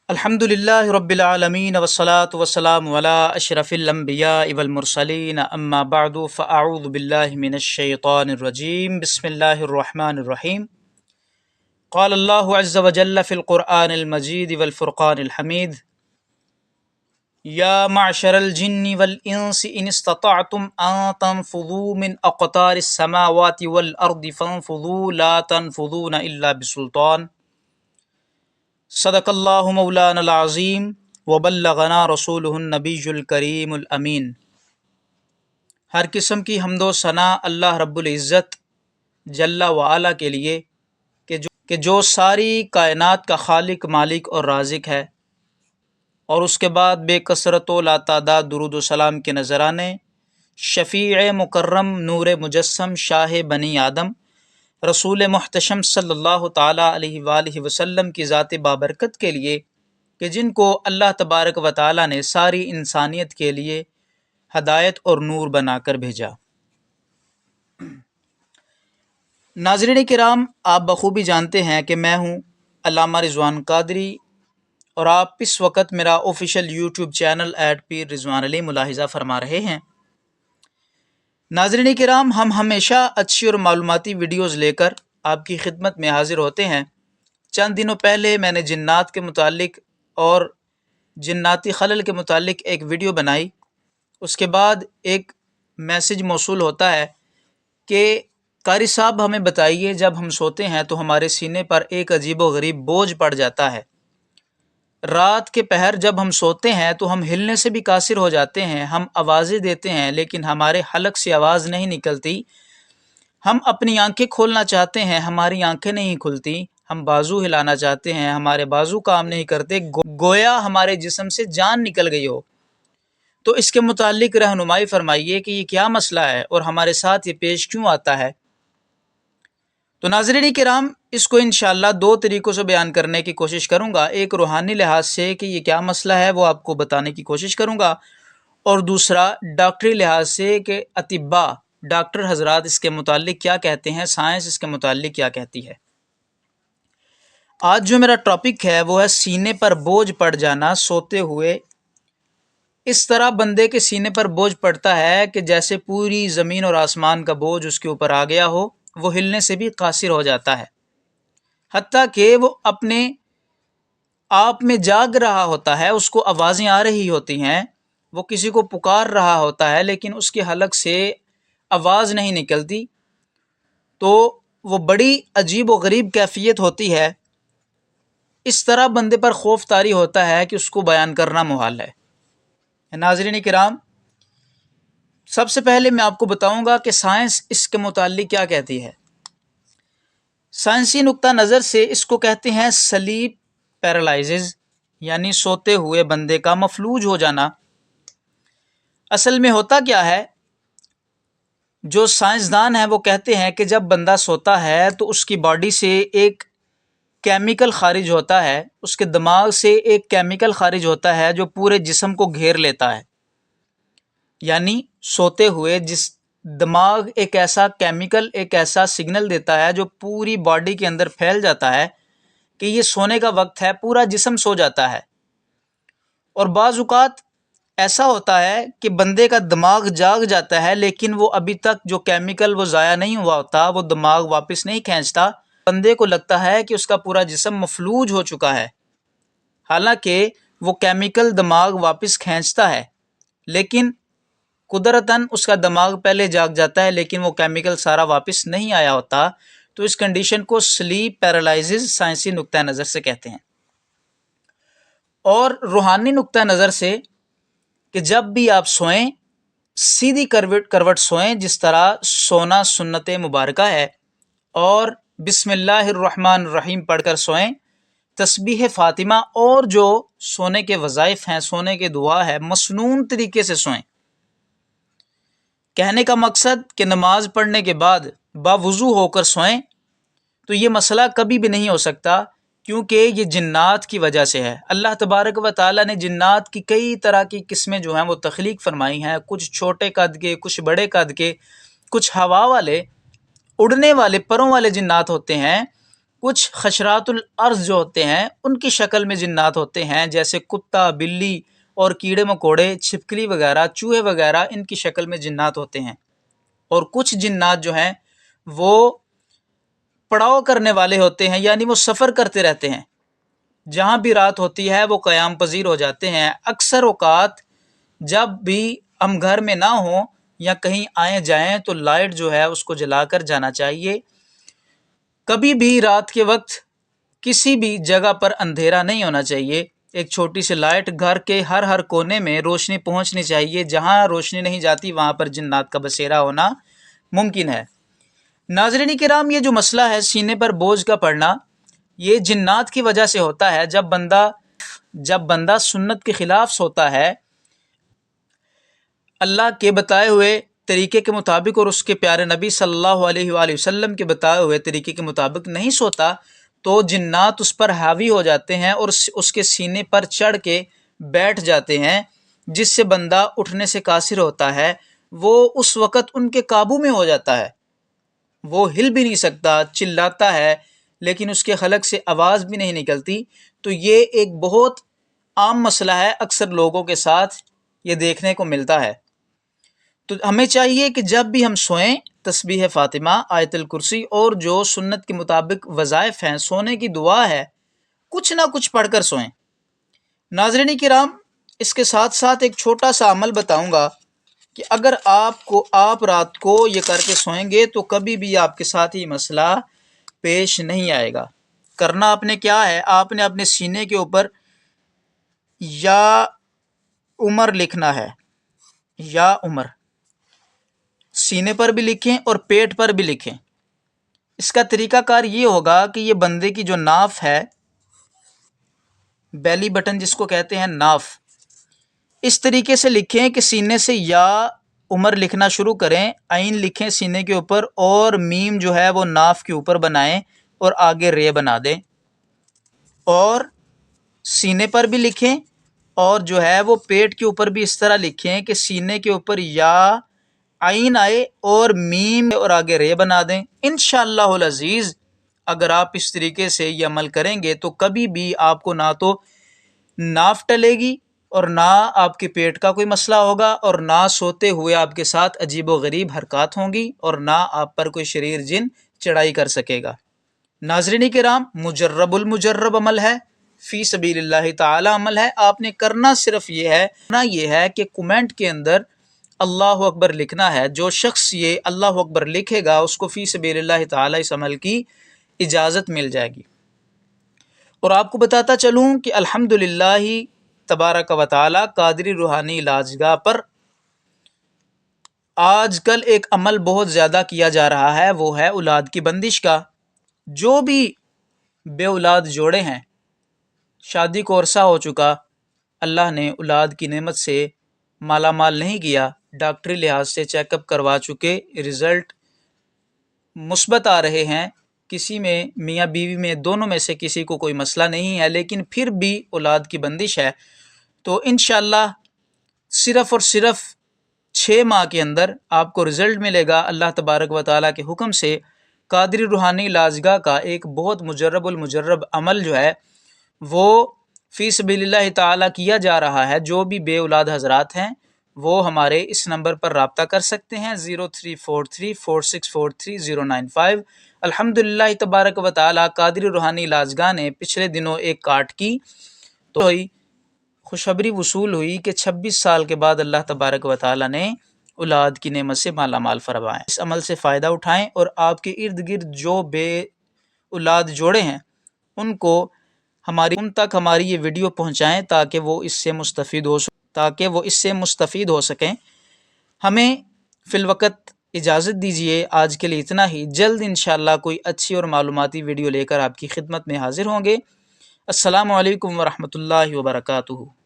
الحمد للہ رب العالمین والصلاة والسلام علی اشرف الانبیاء والمرسلین اما بعد فاعوذ باللہ من الشیطان الرجیم بسم اللہ الرحمن الرحیم قال اللہ عز وجل فی القرآن المجید والفرقان الحمید یا معشر الجن والانس ان استطعتم ان تنفذوا من اقطار السماوات والارض فانفذوا لا تنفذون الا بسلطان صدق اللہ مولانا العظیم وبلغنا رسولہ النبی الکریم الامین۔ ہر قسم کی حمد و ثنا اللہ رب العزت جل وعلا کے لیے کہ جو ساری کائنات کا خالق، مالک اور رازق ہے، اور اس کے بعد بے کثرت و لاتعداد درود و سلام کے نذرانے شفیع مکرم نور مجسم شاہ بنی آدم رسول محتشم صلی اللہ تعالیٰ علیہ وآلہ وسلم کی ذات بابرکت کے لیے کہ جن کو اللہ تبارک و تعالیٰ نے ساری انسانیت کے لیے ہدایت اور نور بنا کر بھیجا۔ ناظرین کرام، آپ بخوبی جانتے ہیں کہ میں ہوں علامہ رضوان قادری، اور آپ اس وقت میرا آفیشیل یوٹیوب چینل @پیر رضوان علی ملاحظہ فرما رہے ہیں۔ ناظرین کرام، ہم ہمیشہ اچھی اور معلوماتی ویڈیوز لے کر آپ کی خدمت میں حاضر ہوتے ہیں۔ چند دنوں پہلے میں نے جنات کے متعلق اور جناتی خلل کے متعلق ایک ویڈیو بنائی۔ اس کے بعد ایک میسج موصول ہوتا ہے کہ قاری صاحب ہمیں بتائیے، جب ہم سوتے ہیں تو ہمارے سینے پر ایک عجیب و غریب بوجھ پڑ جاتا ہے۔ رات کے پہر جب ہم سوتے ہیں تو ہم ہلنے سے بھی قاصر ہو جاتے ہیں، ہم آوازیں دیتے ہیں لیکن ہمارے حلق سے آواز نہیں نکلتی۔ ہم اپنی آنکھیں کھولنا چاہتے ہیں، ہماری آنکھیں نہیں کھلتی۔ ہم بازو ہلانا چاہتے ہیں، ہمارے بازو کام نہیں کرتے، گویا ہمارے جسم سے جان نکل گئی ہو۔ تو اس کے متعلق رہنمائی فرمائیے کہ یہ کیا مسئلہ ہے اور ہمارے ساتھ یہ پیش کیوں آتا ہے۔ تو ناظرین کرام، اس کو انشاءاللہ 2 طریقوں سے بیان کرنے کی کوشش کروں گا۔ ایک روحانی لحاظ سے کہ یہ کیا مسئلہ ہے وہ آپ کو بتانے کی کوشش کروں گا، اور دوسرا ڈاکٹری لحاظ سے کہ اطباء ڈاکٹر حضرات اس کے متعلق کیا کہتے ہیں، سائنس اس کے متعلق کیا کہتی ہے۔ آج جو میرا ٹاپک ہے وہ ہے سینے پر بوجھ پڑ جانا سوتے ہوئے۔ اس طرح بندے کے سینے پر بوجھ پڑتا ہے کہ جیسے پوری زمین اور آسمان کا بوجھ اس کے اوپر آ گیا ہو، وہ ہلنے سے بھی قاصر ہو جاتا ہے، حتیٰ کہ وہ اپنے آپ میں جاگ رہا ہوتا ہے، اس کو آوازیں آ رہی ہوتی ہیں، وہ کسی کو پکار رہا ہوتا ہے لیکن اس کے حلق سے آواز نہیں نکلتی۔ تو وہ بڑی عجیب و غریب کیفیت ہوتی ہے۔ اس طرح بندے پر خوف طاری ہوتا ہے کہ اس کو بیان کرنا محال ہے۔ ناظرین کرام، سب سے پہلے میں آپ کو بتاؤں گا کہ سائنس اس کے متعلق کیا کہتی ہے۔ سائنسی نقطہ نظر سے اس کو کہتے ہیں سلیپ پیرالائزز، یعنی سوتے ہوئے بندے کا مفلوج ہو جانا۔ اصل میں ہوتا کیا ہے، جو سائنسدان ہیں وہ کہتے ہیں کہ جب بندہ سوتا ہے تو اس کی باڈی سے ایک کیمیکل خارج ہوتا ہے، اس کے دماغ سے ایک کیمیکل خارج ہوتا ہے جو پورے جسم کو گھیر لیتا ہے۔ یعنی سوتے ہوئے جس دماغ ایک ایسا کیمیکل، ایک ایسا سگنل دیتا ہے جو پوری باڈی کے اندر پھیل جاتا ہے کہ یہ سونے کا وقت ہے، پورا جسم سو جاتا ہے۔ اور بعض اوقات ایسا ہوتا ہے کہ بندے کا دماغ جاگ جاتا ہے لیکن وہ ابھی تک جو کیمیکل وہ ضائع نہیں ہوا ہوتا، وہ دماغ واپس نہیں کھینچتا۔ بندے کو لگتا ہے کہ اس کا پورا جسم مفلوج ہو چکا ہے، حالانکہ وہ کیمیکل دماغ واپس کھینچتا ہے، لیکن قدرتاً اس کا دماغ پہلے جاگ جاتا ہے لیکن وہ کیمیکل سارا واپس نہیں آیا ہوتا۔ تو اس کنڈیشن کو سلیپ پیرالائزز سائنسی نقطہ نظر سے کہتے ہیں۔ اور روحانی نقطہ نظر سے کہ جب بھی آپ سوئیں سیدھی کروٹ سوئیں، جس طرح سونا سنت مبارکہ ہے، اور بسم اللہ الرحمن الرحیم پڑھ کر سوئیں، تسبیح فاطمہ اور جو سونے کے وظائف ہیں، سونے کے دعا ہے، مسنون طریقے سے سوئیں۔ کہنے کا مقصد کہ نماز پڑھنے کے بعد باوضو ہو کر سوئیں، تو یہ مسئلہ کبھی بھی نہیں ہو سکتا، کیونکہ یہ جنات کی وجہ سے ہے۔ اللہ تبارک و تعالیٰ نے جنات کی کئی طرح کی قسمیں جو ہیں وہ تخلیق فرمائی ہیں، کچھ چھوٹے قد کے، کچھ بڑے قد کے، کچھ ہوا والے، اڑنے والے، پروں والے جنات ہوتے ہیں۔ کچھ خشرات الارض جو ہوتے ہیں ان کی شکل میں جنات ہوتے ہیں، جیسے کتا، بلی اور کیڑے مکوڑے، چھپکلی وغیرہ، چوہے وغیرہ، ان کی شکل میں جنات ہوتے ہیں۔ اور کچھ جنات جو ہیں وہ پڑاؤ کرنے والے ہوتے ہیں، یعنی وہ سفر کرتے رہتے ہیں، جہاں بھی رات ہوتی ہے وہ قیام پذیر ہو جاتے ہیں۔ اکثر اوقات جب بھی ہم گھر میں نہ ہوں یا کہیں آئے جائیں تو لائٹ جو ہے اس کو جلا کر جانا چاہیے۔ کبھی بھی رات کے وقت کسی بھی جگہ پر اندھیرا نہیں ہونا چاہیے۔ ایک چھوٹی سی لائٹ گھر کے ہر کونے میں روشنی پہنچنی چاہیے، جہاں روشنی نہیں جاتی وہاں پر جنات کا بسیرا ہونا ممکن ہے۔ ناظرین کرام، یہ جو مسئلہ ہے سینے پر بوجھ کا پڑنا، یہ جنات کی وجہ سے ہوتا ہے۔ جب بندہ سنت کے خلاف سوتا ہے، اللہ کے بتائے ہوئے طریقے کے مطابق اور اس کے پیارے نبی صلی اللہ علیہ وآلہ وسلم کے بتائے ہوئے طریقے کے مطابق نہیں سوتا، تو جنات اس پر حاوی ہو جاتے ہیں اور اس کے سینے پر چڑھ کے بیٹھ جاتے ہیں، جس سے بندہ اٹھنے سے قاصر ہوتا ہے۔ وہ اس وقت ان کے قابو میں ہو جاتا ہے، وہ ہل بھی نہیں سکتا، چلاتا ہے لیکن اس کے حلق سے آواز بھی نہیں نکلتی۔ تو یہ ایک بہت عام مسئلہ ہے، اکثر لوگوں کے ساتھ یہ دیکھنے کو ملتا ہے۔ تو ہمیں چاہیے کہ جب بھی ہم سوئیں تسبیح فاطمہ، آیت الکرسی اور جو سنت کے مطابق وظائف ہیں، سونے کی دعا ہے، کچھ نہ کچھ پڑھ کر سوئیں۔ ناظرین کرام، اس کے ساتھ ساتھ ایک چھوٹا سا عمل بتاؤں گا کہ اگر آپ رات کو یہ کر کے سوئیں گے تو کبھی بھی آپ کے ساتھ یہ مسئلہ پیش نہیں آئے گا۔ کرنا آپ نے کیا ہے، آپ نے اپنے سینے کے اوپر یا عمر لکھنا ہے، یا عمر سینے پر بھی لکھیں اور پیٹ پر بھی لکھیں۔ اس کا طریقہ کار یہ ہوگا کہ یہ بندے کی جو ناف ہے، بیلی بٹن جس کو کہتے ہیں، ناف، اس طریقے سے لکھیں کہ سینے سے یا عمر لکھنا شروع کریں، عین لکھیں سینے کے اوپر اور میم جو ہے وہ ناف کے اوپر بنائیں اور آگے رے بنا دیں، اور سینے پر بھی لکھیں اور جو ہے وہ پیٹ کے اوپر بھی اس طرح لکھیں کہ سینے کے اوپر یا عین آئے اور میم اور آگے رے بنا دیں۔ انشاءاللہ العزیز اگر آپ اس طریقے سے یہ عمل کریں گے تو کبھی بھی آپ کو نہ تو ناف ٹلے گی اور نہ آپ کے پیٹ کا کوئی مسئلہ ہوگا، اور نہ سوتے ہوئے آپ کے ساتھ عجیب و غریب حرکات ہوں گی، اور نہ آپ پر کوئی شریر جن چڑھائی کر سکے گا۔ ناظرین کرام، مجرب المجرب عمل ہے، فی سبیل اللہ تعالی عمل ہے۔ آپ نے کرنا صرف یہ ہے کہ کومنٹ کے اندر اللہ اکبر لکھنا ہے۔ جو شخص یہ اللہ اکبر لکھے گا اس کو فی سبیل اللہ تعالی اس عمل کی اجازت مل جائے گی۔ اور آپ کو بتاتا چلوں کہ الحمدللہ تبارک و تعالی قادری روحانی علاجگاہ پر آج کل ایک عمل بہت زیادہ کیا جا رہا ہے، وہ ہے اولاد کی بندش کا۔ جو بھی بے اولاد جوڑے ہیں، شادی کو عرصہ ہو چکا، اللہ نے اولاد کی نعمت سے مالا مال نہیں کیا، ڈاکٹری لحاظ سے چیک اپ کروا چکے، رزلٹ مثبت آ رہے ہیں، کسی میں میاں بیوی میں دونوں میں سے کسی کو کوئی مسئلہ نہیں ہے، لیکن پھر بھی اولاد کی بندش ہے، تو انشاءاللہ صرف اور صرف 6 ماہ کے اندر آپ کو رزلٹ ملے گا۔ اللہ تبارک و تعالیٰ کے حکم سے قادری روحانی علاجگاہ کا ایک بہت مجرب المجرب عمل جو ہے وہ فی سبیل اللہ تعالیٰ کیا جا رہا ہے۔ جو بھی بے اولاد حضرات ہیں وہ ہمارے اس نمبر پر رابطہ کر سکتے ہیں، 0343464395۔ الحمدللہ تبارک و تعالیٰ قادری روحانی علاجگاہ نے پچھلے دنوں ایک کارڈ کی تو خوشخبری وصول ہوئی کہ 26 سال کے بعد اللہ تبارک و تعالیٰ نے اولاد کی نعمت سے مالا مال فرمائیں۔ اس عمل سے فائدہ اٹھائیں اور آپ کے ارد گرد جو بے اولاد جوڑے ہیں ان تک ہماری یہ ویڈیو پہنچائیں تاکہ وہ اس سے مستفید ہو سکیں۔ ہمیں فی الوقت اجازت دیجیے، آج کے لیے اتنا ہی۔ جلد انشاءاللہ کوئی اچھی اور معلوماتی ویڈیو لے کر آپ کی خدمت میں حاضر ہوں گے۔ السلام علیکم ورحمۃ اللہ وبرکاتہ۔